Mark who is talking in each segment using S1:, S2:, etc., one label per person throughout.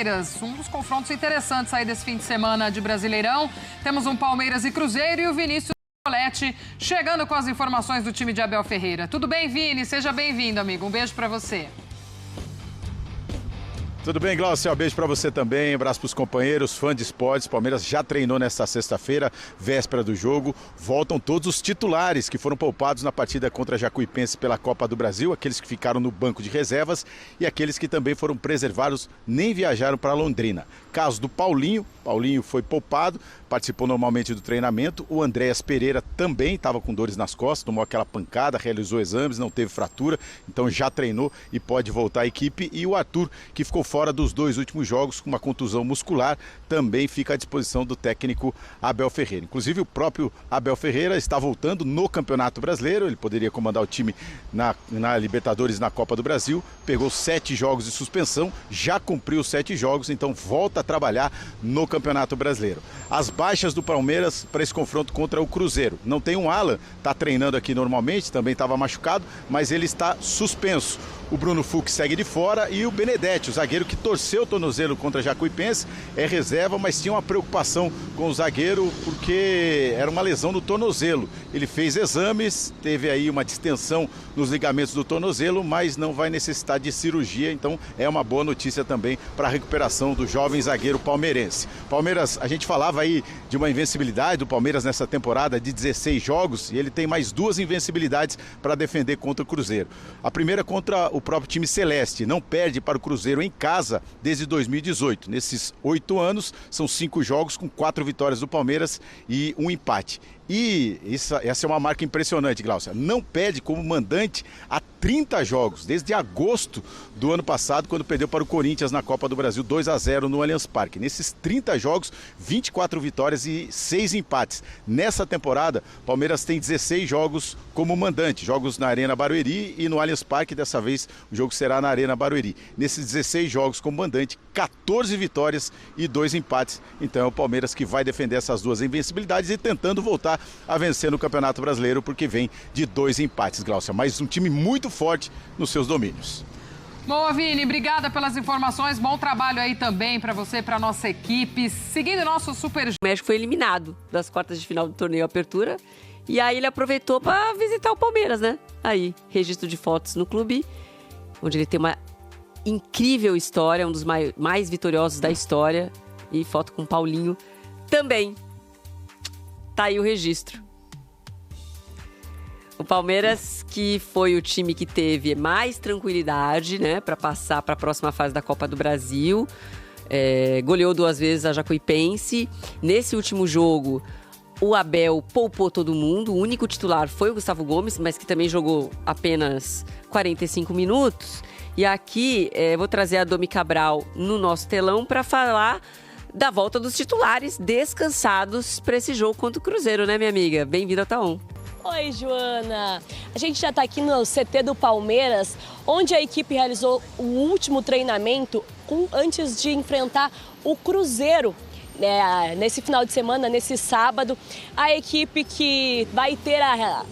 S1: Palmeiras. Um dos confrontos interessantes aí desse fim de semana de Brasileirão. Temos um Palmeiras e Cruzeiro e o Vinícius Poletti chegando com as informações do time de Abel Ferreira. Tudo bem, Vini? Seja bem-vindo, amigo. Um beijo para você.
S2: Tudo bem, Glaucia? Um beijo para você também, um abraço para os companheiros, fã de esportes. Palmeiras já treinou nesta sexta-feira, véspera do jogo. Voltam todos os titulares que foram poupados na partida contra a Jacuipense pela Copa do Brasil, aqueles que ficaram no banco de reservas e aqueles que também foram preservados, nem viajaram para Londrina. Caso do Paulinho foi poupado, participou normalmente do treinamento. O Andréas Pereira também estava com dores nas costas, tomou aquela pancada, realizou exames, não teve fratura, então já treinou e pode voltar à equipe. E o Arthur, que ficou fora dos 2 últimos jogos com uma contusão muscular, também fica à disposição do técnico Abel Ferreira. Inclusive o próprio Abel Ferreira está voltando no Campeonato Brasileiro, ele poderia comandar o time na Libertadores, na Copa do Brasil, pegou 7 jogos de suspensão, já cumpriu 7 jogos, então volta a trabalhar no Campeonato Brasileiro. As baixas do Palmeiras para esse confronto contra o Cruzeiro. Não tem um Alan, está treinando aqui normalmente, também estava machucado, mas ele está suspenso. O Bruno Fux segue de fora e o Benedetti, o zagueiro que torceu o tornozelo contra a Jacuipense, é reserva, mas tinha uma preocupação com o zagueiro porque era uma lesão no tornozelo. Ele fez exames, teve aí uma distensão nos ligamentos do tornozelo, mas não vai necessitar de cirurgia, então é uma boa notícia também para a recuperação do jovem zagueiro palmeirense. Palmeiras, a gente falava aí de uma invencibilidade do Palmeiras nessa temporada de 16 jogos e ele tem mais 2 invencibilidades para defender contra o Cruzeiro. A primeira contra o próprio time celeste, não perde para o Cruzeiro em casa desde 2018. Nesses 8 anos, são 5 jogos com 4 vitórias do Palmeiras e 1 empate. E essa é uma marca impressionante, Glaucia. Não perde como mandante há 30 jogos, desde agosto do ano passado, quando perdeu para o Corinthians na Copa do Brasil 2-0 no Allianz Parque. Nesses 30 jogos, 24 vitórias e 6 empates. Nessa temporada, Palmeiras tem 16 jogos como mandante, jogos na Arena Barueri e no Allianz Parque. Dessa vez o jogo será na Arena Barueri. Nesses 16 jogos como mandante, 14 vitórias e 2 empates. Então é o Palmeiras que vai defender essas 2 invencibilidades e tentando voltar a vencer no Campeonato Brasileiro, porque vem de 2 empates, Glaucia. Mas um time muito forte nos seus domínios.
S1: Boa, Vini, obrigada pelas informações. Bom trabalho aí também para você, para nossa equipe. Seguindo o nosso Super...
S3: O México foi eliminado das quartas de final do torneio Apertura. E aí ele aproveitou para visitar o Palmeiras, né? Aí, registro de fotos no clube, onde ele tem uma incrível história, um dos mais vitoriosos da história. E foto com o Paulinho também. Tá aí o registro. O Palmeiras, que foi o time que teve mais tranquilidade, né, para passar para a próxima fase da Copa do Brasil. Goleou 2 vezes a Jacuipense. Nesse último jogo, o Abel poupou todo mundo. O único titular foi o Gustavo Gomes, mas que também jogou apenas 45 minutos. E aqui, vou trazer a Domi Cabral no nosso telão para falar da volta dos titulares descansados para esse jogo contra o Cruzeiro, né, minha amiga? Bem-vinda ao Tá1.
S4: Oi, Joana. A gente já está aqui no CT do Palmeiras, onde a equipe realizou o último treinamento antes de enfrentar o Cruzeiro. Nesse final de semana, nesse sábado, a equipe que vai ter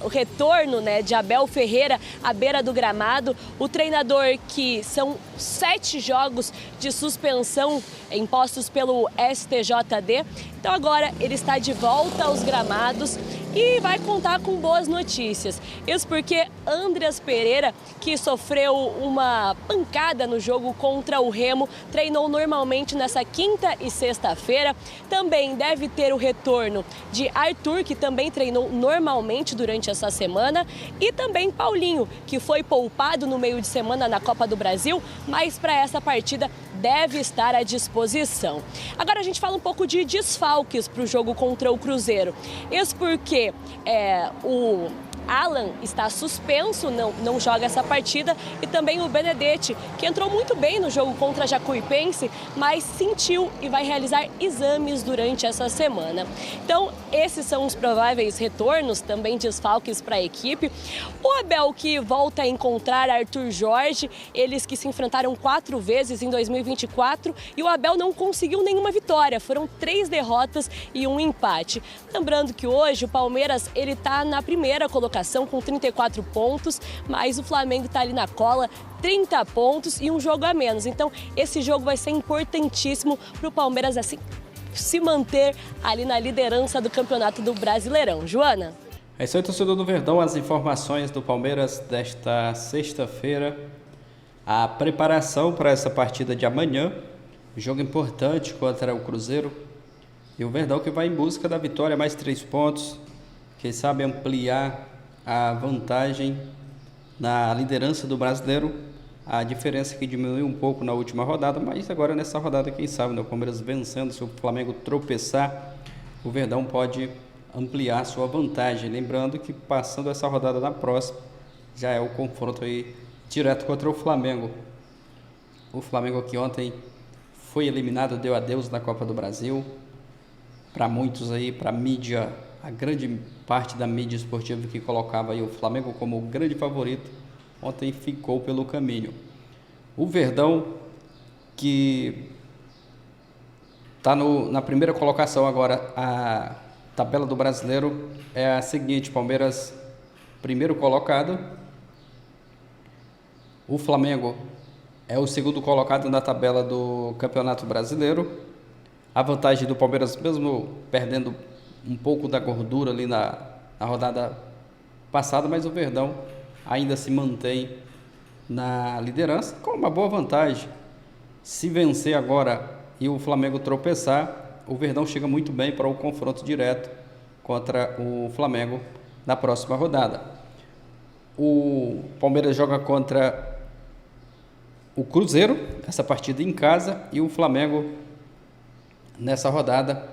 S4: o retorno, né, de Abel Ferreira à beira do gramado, o treinador que são 7 jogos de suspensão impostos pelo STJD. Então agora ele está de volta aos gramados e vai contar com boas notícias. Isso porque Andréas Pereira, que sofreu uma pancada no jogo contra o Remo, treinou normalmente nessa quinta e sexta-feira. Também deve ter o retorno de Arthur, que também treinou normalmente durante essa semana. E também Paulinho, que foi poupado no meio de semana na Copa do Brasil, mas para essa partida deve estar à disposição. Agora a gente fala um pouco de desfalques para o jogo contra o Cruzeiro. Isso porque o Alan está suspenso, não joga essa partida, e também o Benedetti, que entrou muito bem no jogo contra a Jacuipense, mas sentiu e vai realizar exames durante essa semana. Então, esses são os prováveis retornos, também desfalques para a equipe. O Abel, que volta a encontrar Arthur Jorge, eles que se enfrentaram 4 vezes em 2024, e o Abel não conseguiu nenhuma vitória, foram 3 derrotas e 1 empate. Lembrando que hoje o Palmeiras está na primeira colocação colocação com 34 pontos, mas o Flamengo está ali na cola, 30 pontos e um jogo a menos. Então, esse jogo vai ser importantíssimo para o Palmeiras assim se manter ali na liderança do Campeonato do Brasileirão. Joana?
S5: É isso aí, torcedor do Verdão, as informações do Palmeiras desta sexta-feira. A preparação para essa partida de amanhã, jogo importante contra o Cruzeiro. E o Verdão que vai em busca da vitória, mais 3 pontos. Quem sabe ampliar a vantagem na liderança do Brasileiro. A diferença que diminuiu um pouco na última rodada, mas agora nessa rodada, quem sabe, né? O Palmeiras vencendo, se o Flamengo tropeçar, o Verdão pode ampliar sua vantagem. Lembrando que passando essa rodada na próxima, já é o confronto aí direto contra o Flamengo. O Flamengo que ontem foi eliminado, deu adeus na Copa do Brasil. Para muitos aí, para a mídia, a grande parte da mídia esportiva que colocava aí o Flamengo como o grande favorito, ontem ficou pelo caminho. O Verdão, que está na primeira colocação agora, a tabela do Brasileiro é a seguinte: Palmeiras, primeiro colocado. O Flamengo é o segundo colocado na tabela do Campeonato Brasileiro. A vantagem do Palmeiras, mesmo perdendo um pouco da gordura ali na rodada passada, mas o Verdão ainda se mantém na liderança com uma boa vantagem. Se vencer agora e o Flamengo tropeçar, o Verdão chega muito bem para o confronto direto contra o Flamengo na próxima rodada. O Palmeiras joga contra o Cruzeiro, essa partida em casa, e o Flamengo, nessa rodada,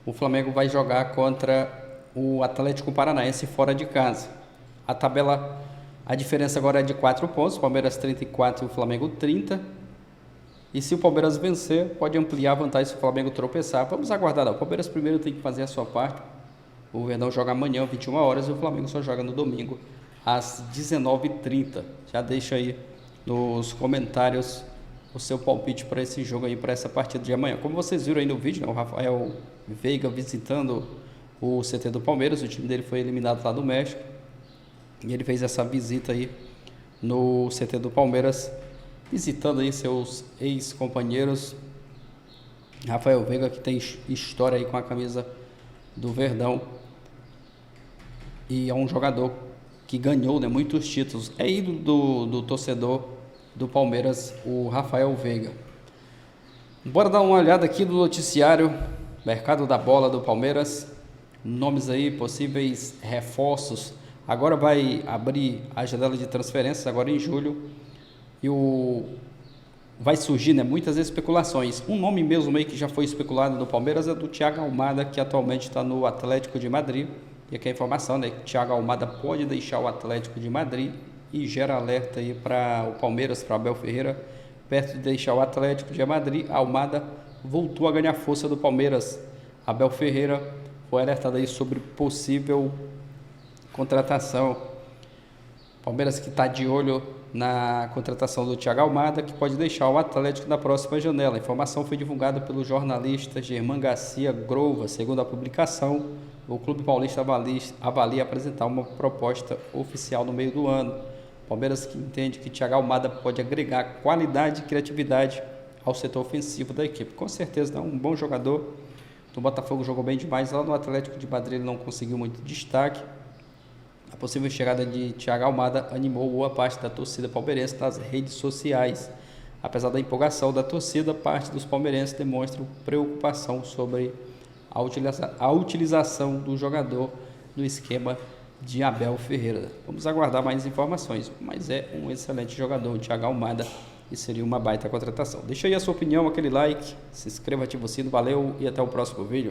S5: o Flamengo vai jogar contra o Atlético Paranaense fora de casa. A tabela, a diferença agora é de 4 pontos, o Palmeiras 34 e o Flamengo 30. E se o Palmeiras vencer, pode ampliar a vantagem se o Flamengo tropeçar. Vamos aguardar. O Palmeiras primeiro tem que fazer a sua parte. O Verdão joga amanhã, 21 horas, e o Flamengo só joga no domingo, às 19h30. Já deixa aí nos comentários o seu palpite para esse jogo aí, para essa partida de amanhã. Como vocês viram aí no vídeo, né, o Rafael Veiga visitando o CT do Palmeiras. O time dele foi eliminado lá do México e ele fez essa visita aí no CT do Palmeiras, visitando aí seus ex-companheiros. Rafael Veiga, que tem história aí com a camisa do Verdão e é um jogador que ganhou, né, muitos títulos. É ídolo do torcedor do Palmeiras, o Rafael Veiga. Bora dar uma olhada aqui no noticiário mercado da bola do Palmeiras. Nomes aí, possíveis reforços. Agora vai abrir a janela de transferências, agora em julho. E vai surgir, né, muitas especulações. Um nome mesmo aí que já foi especulado no Palmeiras é do Thiago Almada, que atualmente está no Atlético de Madrid. E aqui a informação, né, que Thiago Almada pode deixar o Atlético de Madrid, e gera alerta aí para o Palmeiras, para Abel Ferreira. Perto de deixar o Atlético de Madrid, Almada voltou a ganhar força do Palmeiras. Abel Ferreira foi alertado aí sobre possível contratação. Palmeiras que está de olho na contratação do Thiago Almada, que pode deixar o Atlético na próxima janela. A informação foi divulgada pelo jornalista Germán Garcia Grova. Segundo a publicação, o Clube Paulista avalia apresentar uma proposta oficial no meio do ano. Palmeiras que entende que Thiago Almada pode agregar qualidade e criatividade ao setor ofensivo da equipe. Com certeza é um bom jogador. No Botafogo jogou bem demais, lá no Atlético de Madrid ele não conseguiu muito destaque. A possível chegada de Thiago Almada animou boa parte da torcida palmeirense nas redes sociais. Apesar da empolgação da torcida, parte dos palmeirenses demonstram preocupação sobre a utilização do jogador no esquema de Abel Ferreira. Vamos aguardar mais informações, mas é um excelente jogador, o Thiago Almada, e seria uma baita contratação. Deixa aí a sua opinião, aquele like, se inscreva, ativa o sino, valeu e até o próximo vídeo.